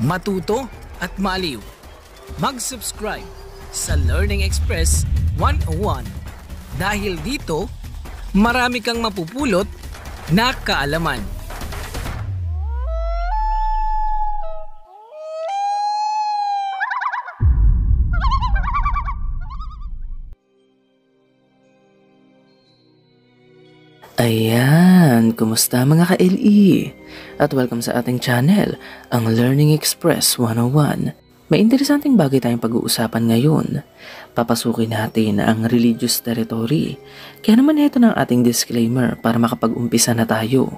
matuto at maaliw. Mag-subscribe sa Learning Express 101 dahil dito marami kang mapupulot na kaalaman. Ayan, kumusta mga ka-LE? At welcome sa ating channel, ang Learning Express 101. May interesanteng bagay tayong pag-uusapan ngayon. Papasukin natin ang religious territory. Kaya naman ito na ang ating disclaimer para makapag-umpisa na tayo.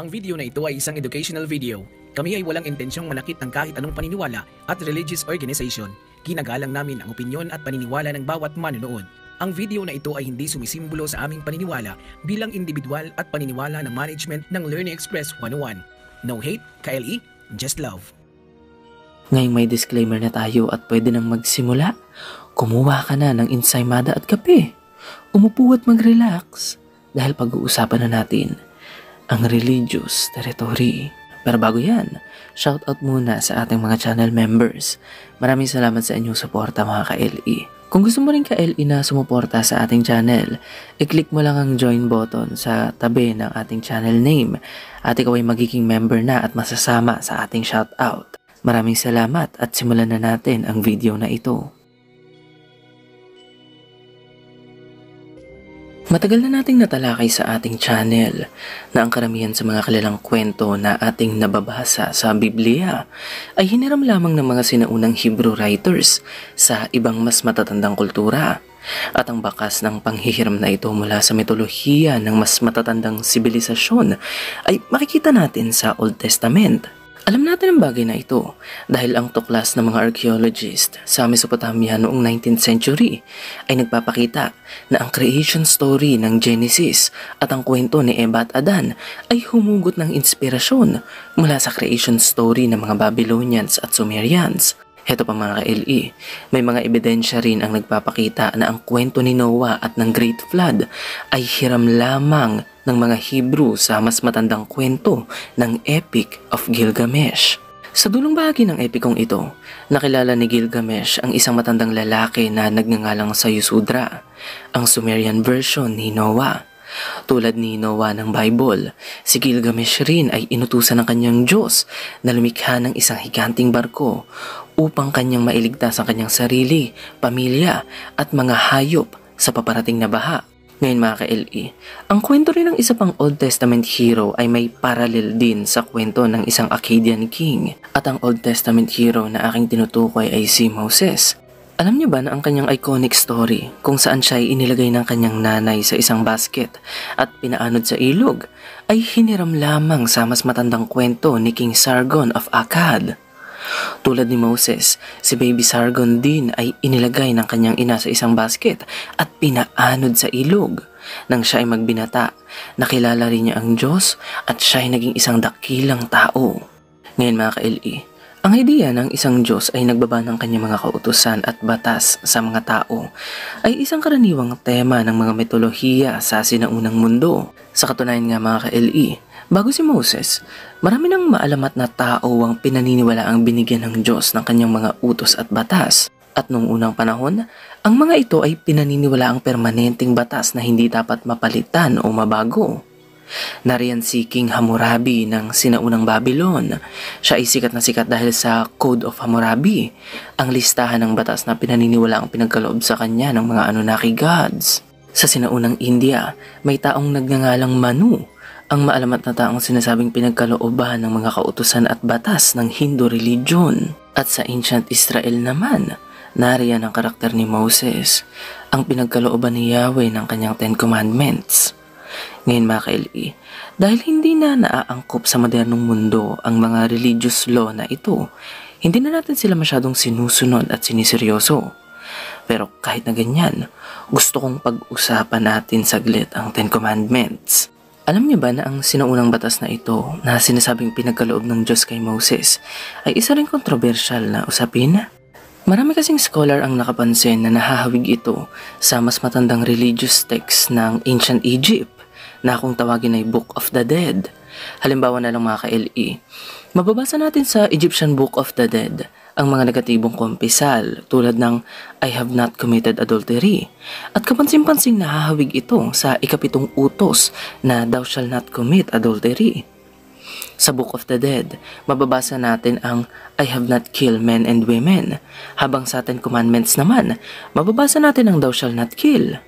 Ang video na ito ay isang educational video. Kami ay walang intensyong manakit ng kahit anong paniniwala at religious organization. Ginagalang namin ang opinyon at paniniwala ng bawat manonood. Ang video na ito ay hindi sumisimbolo sa aming paniniwala bilang individual at paniniwala ng management ng Learning Express 101. No hate, ka-LE, just love. Ngayong may disclaimer na tayo at pwede nang magsimula, kumuha ka na ng ensaymada at kape. Umupo at mag-relax dahil pag-uusapan na natin ang religious territory. Pero bago yan, shoutout muna sa ating mga channel members. Maraming salamat sa inyong suporta mga ka-LE. Kung gusto mo rin ka-LE na sumuporta sa ating channel, i-click mo lang ang join button sa tabi ng ating channel name at ikaw ay magiging member na at masasama sa ating shoutout. Maraming salamat at simulan na natin ang video na ito. Matagal na nating natalakay sa ating channel na ang karamihan sa mga kilalang kwento na ating nababasa sa Biblia ay hiniram lamang ng mga sinaunang Hebrew writers sa ibang mas matatandang kultura. At ang bakas ng panghihiram na ito mula sa mitolohiya ng mas matatandang sibilisasyon ay makikita natin sa Old Testament. Alam natin ang bagay na ito dahil ang tuklas ng mga archaeologist sa Mesopotamia noong 19th century ay nagpapakita na ang creation story ng Genesis at ang kwento ni Eva at Adan ay humugot ng inspirasyon mula sa creation story ng mga Babylonians at Sumerians. Heto pa mga ka-LE, may mga ebidensya rin ang nagpapakita na ang kwento ni Noah at ng Great Flood ay hiram lamang ng mga Hebrew sa mas matandang kwento ng Epic of Gilgamesh. Sa dulong bahagi ng epikong ito, nakilala ni Gilgamesh ang isang matandang lalaki na nagngangalang Sayusudra, ang Sumerian version ni Noah. Tulad ni Noah ng Bible, si Gilgamesh rin ay inutusan ng kanyang Diyos na lumikha ng isang higanting barko upang kanyang mailigtas ang kanyang sarili, pamilya at mga hayop sa paparating na baha. Ngayon mga ka-LE, ang kwento rin ng isa pang Old Testament hero ay may parallel din sa kwento ng isang Akkadian king. At ang Old Testament hero na aking tinutukoy ay si Moses. Alam niyo ba na ang kanyang iconic story kung saan siya ay inilagay ng kanyang nanay sa isang basket at pinaanod sa ilog ay hiniram lamang sa mas matandang kwento ni King Sargon of Akkad. Tulad ni Moses, si Baby Sargon din ay inilagay ng kanyang ina sa isang basket at pinaanod sa ilog. Nang siya ay magbinata, nakilala rin niya ang Diyos at siya ay naging isang dakilang tao. Ngayon mga ka-LE, ang ideya ng isang Diyos ay nagbaba ng kanyang mga kautusan at batas sa mga tao ay isang karaniwang tema ng mga mitolohiya sa sinaunang mundo. Sa katunayan nga mga ka-LE, bago si Moses, marami ng maalamat na tao ang pinaniniwala ang binigyan ng Diyos ng kanyang mga utos at batas. At noong unang panahon, ang mga ito ay pinaniniwala ang permanenteng batas na hindi dapat mapalitan o mabago. Nariyan si King Hammurabi ng sinaunang Babylon. Siya ay sikat na sikat dahil sa Code of Hammurabi, ang listahan ng batas na pinaniniwala ang pinagkaloob sa kanya ng mga Anunnaki gods. Sa sinaunang India, may taong nagngangalang Manu, ang maalamat na taong sinasabing pinagkalooban ng mga kautusan at batas ng Hindu religion. At sa ancient Israel naman, nariyan ang karakter ni Moses, ang pinagkalooban ni Yahweh ng kanyang 10 Commandments. Ngayon mga ka-LE, dahil hindi na naaangkop sa modernong mundo ang mga religious law na ito, hindi na natin sila masyadong sinusunod at siniseryoso. Pero kahit na ganyan, gusto kong pag-usapan natin saglit ang 10 Commandments. Alam niyo ba na ang sinaunang batas na ito na sinasabing pinagkaloob ng Diyos kay Moses ay isa ring kontrobersyal na usapin? Marami kasing scholar ang nakapansin na nahahawig ito sa mas matandang religious text ng Ancient Egypt na kung tawagin ay Book of the Dead. Halimbawa na lang mga ka-LE, Mababasa natin sa Egyptian Book of the Dead ang mga negatibong kumpisal tulad ng I have not committed adultery at kapansin-pansing nahahawig ito sa ikapitong utos na thou shall not commit adultery. Sa Book of the Dead, mababasa natin ang I have not killed men and women, habang sa Ten Commandments naman, mababasa natin ang thou shall not kill.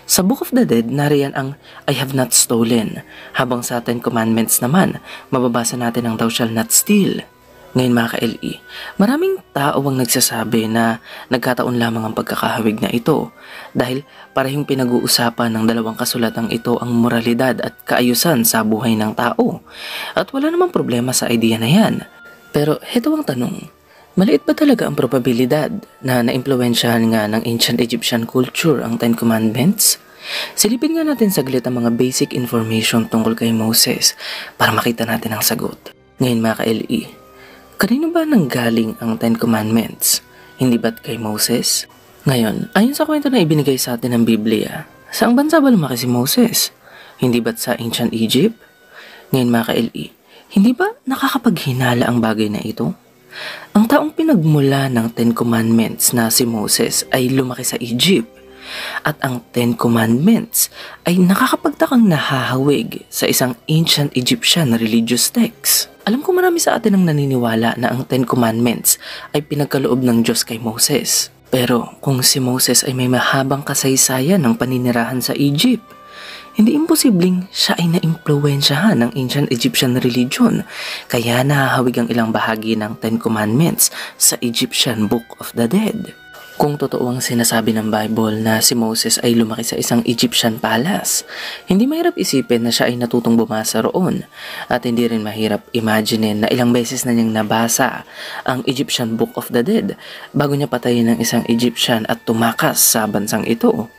Sa Book of the Dead, nariyan ang I have not stolen, habang sa Ten Commandments naman, mababasa natin ang thou shall not steal. Ngayon mga ka-LE, maraming tao ang nagsasabi na nagkataon lamang ang pagkakahawig na ito dahil parehong pinag-uusapan ng dalawang kasulatang ito ang moralidad at kaayusan sa buhay ng tao. At wala namang problema sa idea na yan. Pero heto ang tanong, maliit ba talaga ang probabilidad na naimpluwensyahan nga ng ancient Egyptian culture ang Ten Commandments? Silipin nga natin saglit ang mga basic information tungkol kay Moses para makita natin ang sagot. Ngayon mga ka-LE, kanino ba nanggaling ang Ten Commandments? Hindi ba't kay Moses? Ngayon, ayon sa kwento na ibinigay sa atin ng Biblia, saang bansa ba lumaki si Moses? Hindi ba't sa ancient Egypt? Ngayon mga ka-LE, hindi ba nakakapaghinala ang bagay na ito? Ang taong pinagmula ng Ten Commandments na si Moses ay lumaki sa Egypt at ang Ten Commandments ay nakakapagtakang nahahawig sa isang ancient Egyptian religious text. Alam ko marami sa atin ang naniniwala na ang Ten Commandments ay pinagkaloob ng Diyos kay Moses. Pero kung si Moses ay may mahabang kasaysayan ng paninirahan sa Egypt, hindi imposibleng siya ay naimpluwensyahan ng ancient Egyptian religion kaya nahahawig ang ilang bahagi ng Ten Commandments sa Egyptian Book of the Dead. Kung totoo ang sinasabi ng Bible na si Moses ay lumaki sa isang Egyptian palace, hindi mahirap isipin na siya ay natutong bumasa roon at hindi rin mahirap imaginein na ilang beses na niyang nabasa ang Egyptian Book of the Dead bago niya patayin ng isang Egyptian at tumakas sa bansang ito.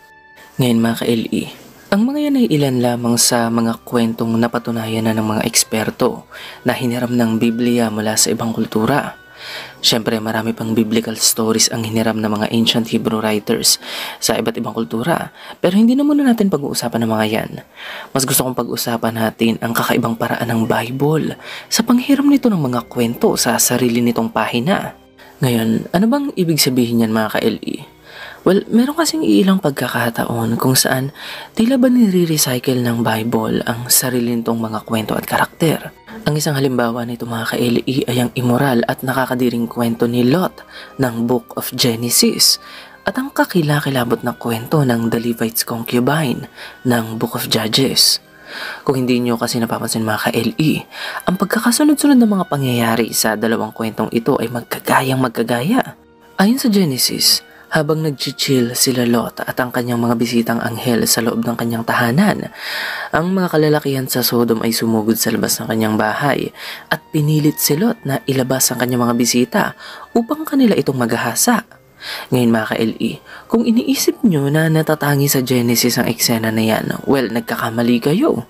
Ngayon mga ka-LE, ang mga yan ay ilan lamang sa mga kwentong napatunayan na ng mga eksperto na hiniram ng Biblia mula sa ibang kultura. Siyempre marami pang biblical stories ang hiniram ng mga ancient Hebrew writers sa iba't ibang kultura, pero hindi na muna natin pag-uusapan ng mga yan. Mas gusto kong pag-usapan natin ang kakaibang paraan ng Bible sa panghiram nito ng mga kwento sa sarili nitong pahina. Ngayon, ano bang ibig sabihin yan mga ka-LE? Well, meron kasing ilang pagkakataon kung saan tila ba nire-recycle ng Bible ang sarili nitong mga kwento at karakter. Ang isang halimbawa nito mga ka-LE ay ang immoral at nakakadiring kwento ni Lot ng Book of Genesis at ang kakilakilabot na kwento ng The Levite's Concubine ng Book of Judges. Kung hindi nyo kasi napapansin mga ka-LE, ang pagkakasunod-sunod ng mga pangyayari sa dalawang kwentong ito ay magkagaya. Ayon sa Genesis, habang nag-chill sila Lot at ang kanyang mga bisitang anghel sa loob ng kanyang tahanan, ang mga kalalakihan sa Sodom ay sumugod sa labas ng kanyang bahay at pinilit si Lot na ilabas ang kanyang mga bisita upang kanila itong maghahasa. Ngayon mga ka-LE, kung iniisip nyo na natatangi sa Genesis ang eksena na yan, well, nagkakamali kayo.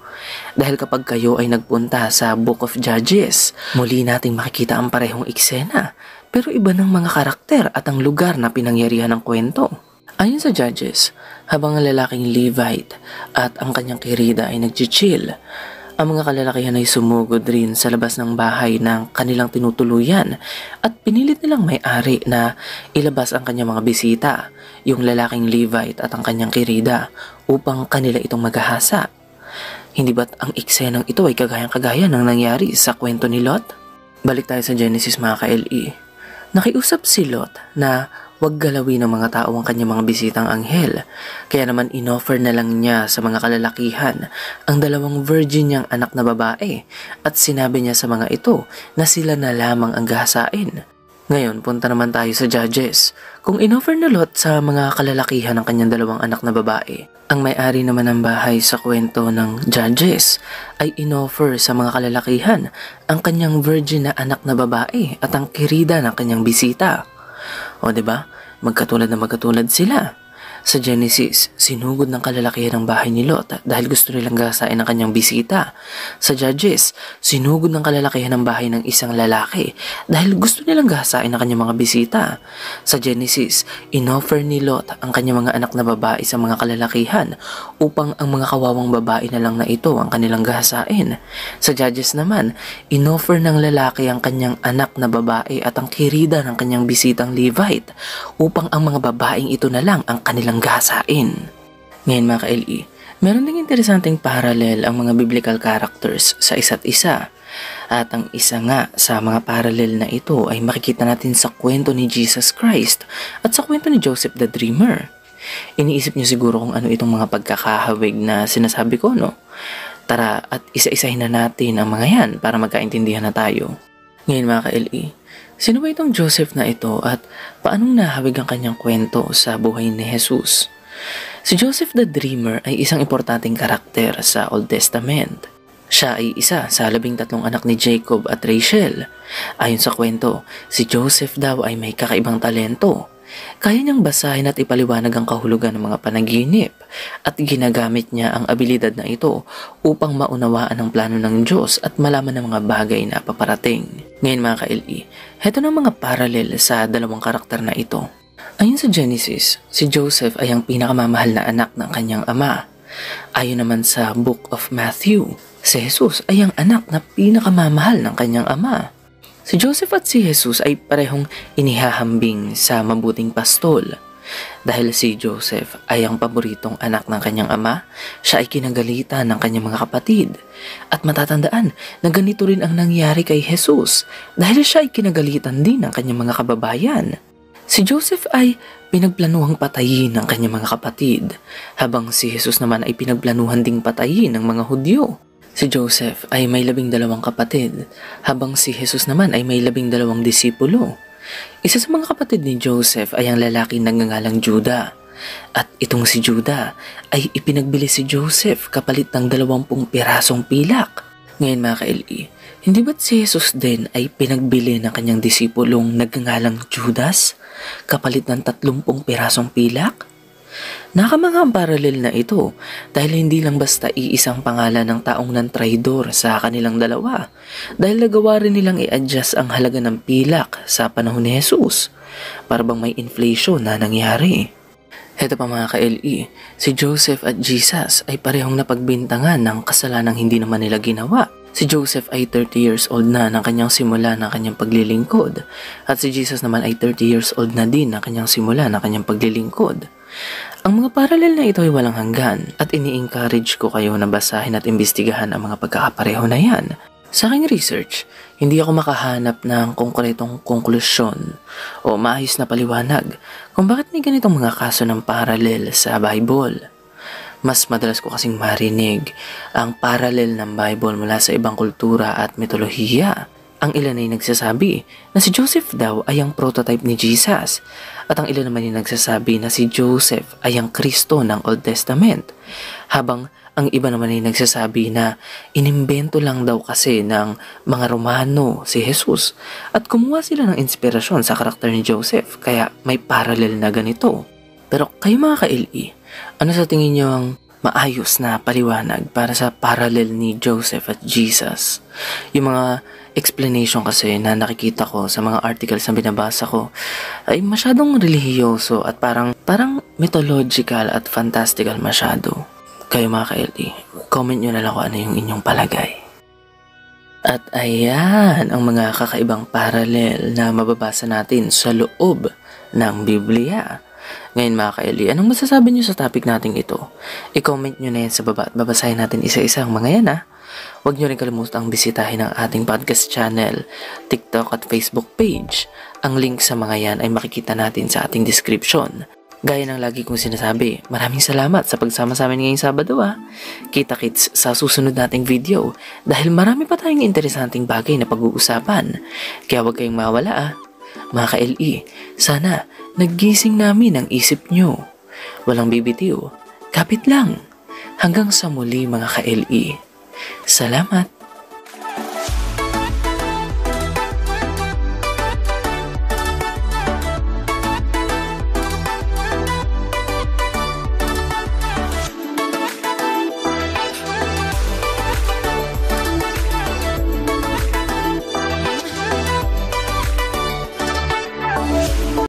Dahil kapag kayo ay nagpunta sa Book of Judges, muli nating makikita ang parehong eksena. Pero iba ng mga karakter at ang lugar na pinangyarihan ng kwento. Ayon sa Judges, habang ang lalaking Levite at ang kanyang kirida ay nag-chill, ang mga kalalakihan ay sumugod rin sa labas ng bahay ng kanilang tinutuluyan at pinilit nilang may-ari na ilabas ang kanyang mga bisita, yung lalaking Levite at ang kanyang kirida, upang kanila itong maghahasa. Hindi ba't ang eksenang ito ay kagayang-kagaya ng nangyari sa kwento ni Lot? Balik tayo sa Genesis mga ka-LE. Nakiusap si Lot na huwag galawin ng mga tao ang kanyang mga bisitang anghel. Kaya naman inoffer na lang niya sa mga kalalakihan ang dalawang virgin niyang anak na babae at sinabi niya sa mga ito na sila na lamang ang gahasain. Ngayon, punta naman tayo sa Judges. Kung inoffer na Lot sa mga kalalakihan ng kanyang dalawang anak na babae, ang may-ari naman ng bahay sa kwento ng Judges ay inoffer sa mga kalalakihan ang kanyang virgin na anak na babae at ang kirida ng kanyang bisita. O diba? Magkatulad na magkatulad sila. Sa Genesis, sinugod ng kalalakihan ang bahay ni Lot dahil gusto nilang gasain ang kanyang bisita. Sa Judges, sinugod ng kalalakihan ang bahay ng isang lalaki dahil gusto nilang gasain ang kanyang mga bisita. Sa Genesis, inoffer ni Lot ang kanyang mga anak na babae sa mga kalalakihan upang ang mga kawawang babae na lang na ito ang kanilang gasain. Sa Judges naman, inoffer ng lalaki ang kanyang anak na babae at ang kirida ng kanyang bisitang Levite upang ang mga babaeng ito na lang ang kanilang gasain. Ngayon mga ka-LE, meron ding interesanteng parallel ang mga biblical characters sa isa't isa. At ang isa nga sa mga parallel na ito ay makikita natin sa kwento ni Jesus Christ at sa kwento ni Joseph the Dreamer. Iniisip niyo siguro kung ano itong mga pagkakahawig na sinasabi ko, no? Tara at isa-isahin na natin ang mga yan para magkaintindihan na tayo. Ngayon mga ka-LE, sino ba itong Joseph na ito at paanong nahawig ang kanyang kwento sa buhay ni Jesus? Si Joseph the Dreamer ay isang importanteng karakter sa Old Testament. Siya ay isa sa 13 anak ni Jacob at Rachel. Ayon sa kwento, si Joseph daw ay may kakaibang talento. Kaya niyang basahin at ipaliwanag ang kahulugan ng mga panaginip at ginagamit niya ang abilidad na ito upang maunawaan ang plano ng Diyos at malaman ng mga bagay na paparating. Ngayon mga ka-LE, heto ng mga parallel sa dalawang karakter na ito. Ayon sa Genesis, si Joseph ay ang pinakamamahal na anak ng kanyang ama. Ayon naman sa Book of Matthew, si Jesus ay ang anak na pinakamamahal ng kanyang ama. Si Joseph at si Jesus ay parehong inihahambing sa mabuting pastol. Dahil si Joseph ay ang paboritong anak ng kanyang ama, siya ay kinagalitan ng kanyang mga kapatid. At matatandaan na ganito rin ang nangyari kay Jesus dahil siya ay kinagalitan din ng kanyang mga kababayan. Si Joseph ay pinagplanuhang patayin ng kanyang mga kapatid, habang si Jesus naman ay pinagplanuhan ding patayin ng mga Hudyo. Si Joseph ay may 12 kapatid, habang si Jesus naman ay may 12 disipulo. Isa sa mga kapatid ni Joseph ay ang lalaking nagngangalang Judah. At itong si Judah ay ipinagbili si Joseph kapalit ng 20 pirasong pilak. Ngayon mga ka-LE, hindi ba't si Jesus din ay pinagbili ng kanyang disipulong nagngangalang Judas kapalit ng 30 pirasong pilak? Nakamangha ang paralel na ito dahil hindi lang basta iisang pangalan ng taong nantraidor sa kanilang dalawa, dahil nagawa rin nilang i-adjust ang halaga ng pilak sa panahon ni Jesus para bang may inflation na nangyari. Heto pa mga ka-LE, si Joseph at Jesus ay parehong napagbintangan ng kasalanang hindi naman nila ginawa. Si Joseph ay 30 years old na ng kanyang simula ng kanyang paglilingkod at si Jesus naman ay 30 years old na din ng kanyang simula ng kanyang paglilingkod. Ang mga paralel na ito ay walang hanggan at ini-encourage ko kayo na basahin at imbestigahan ang mga pagkakapareho na yan. Sa aking research, hindi ako makahanap ng konkretong konklusyon o maayos na paliwanag kung bakit may ganitong mga kaso ng paralel sa Bible. Mas madalas ko kasing marinig ang paralel ng Bible mula sa ibang kultura at mitolohiya. Ang ilan ay nagsasabi na si Joseph daw ay ang prototype ni Jesus at ang ilan naman ay nagsasabi na si Joseph ay ang Kristo ng Old Testament, habang ang iba naman ay nagsasabi na inimbento lang daw kasi ng mga Romano si Jesus at kumuha sila ng inspirasyon sa karakter ni Joseph kaya may paralel na ganito. Pero kayo mga ka-LE, ano sa tingin niyo ang maayos na paliwanag para sa paralel ni Joseph at Jesus? Yung mga explanation kasi na nakikita ko sa mga articles na binabasa ko ay masyadong relihiyoso at parang mythological at fantastical masyado. Kayo mga ka-LE, comment nyo na lang kung ano yung inyong palagay. At ayan ang mga kakaibang paralel na mababasa natin sa loob ng Biblia. Ngayon mga ka-LE, anong masasabi nyo sa topic natin ito? I-comment nyo na yan sa baba at babasahin natin isa-isa ang mga yan ha. Huwag nyo rin kalimutang bisitahin ang ating podcast channel, TikTok at Facebook page. Ang link sa mga yan ay makikita natin sa ating description. Gaya ng lagi kong sinasabi, maraming salamat sa pagsama sa amin ngayong Sabado ha. Kita-kits sa susunod nating video dahil marami pa tayong interesanting bagay na pag-uusapan. Kaya huwag kayong mawala ha. Mga ka-LE, sana naggising namin ang isip nyo. Walang bibitiw, kapit lang. Hanggang sa muli mga ka-LE. Salamat!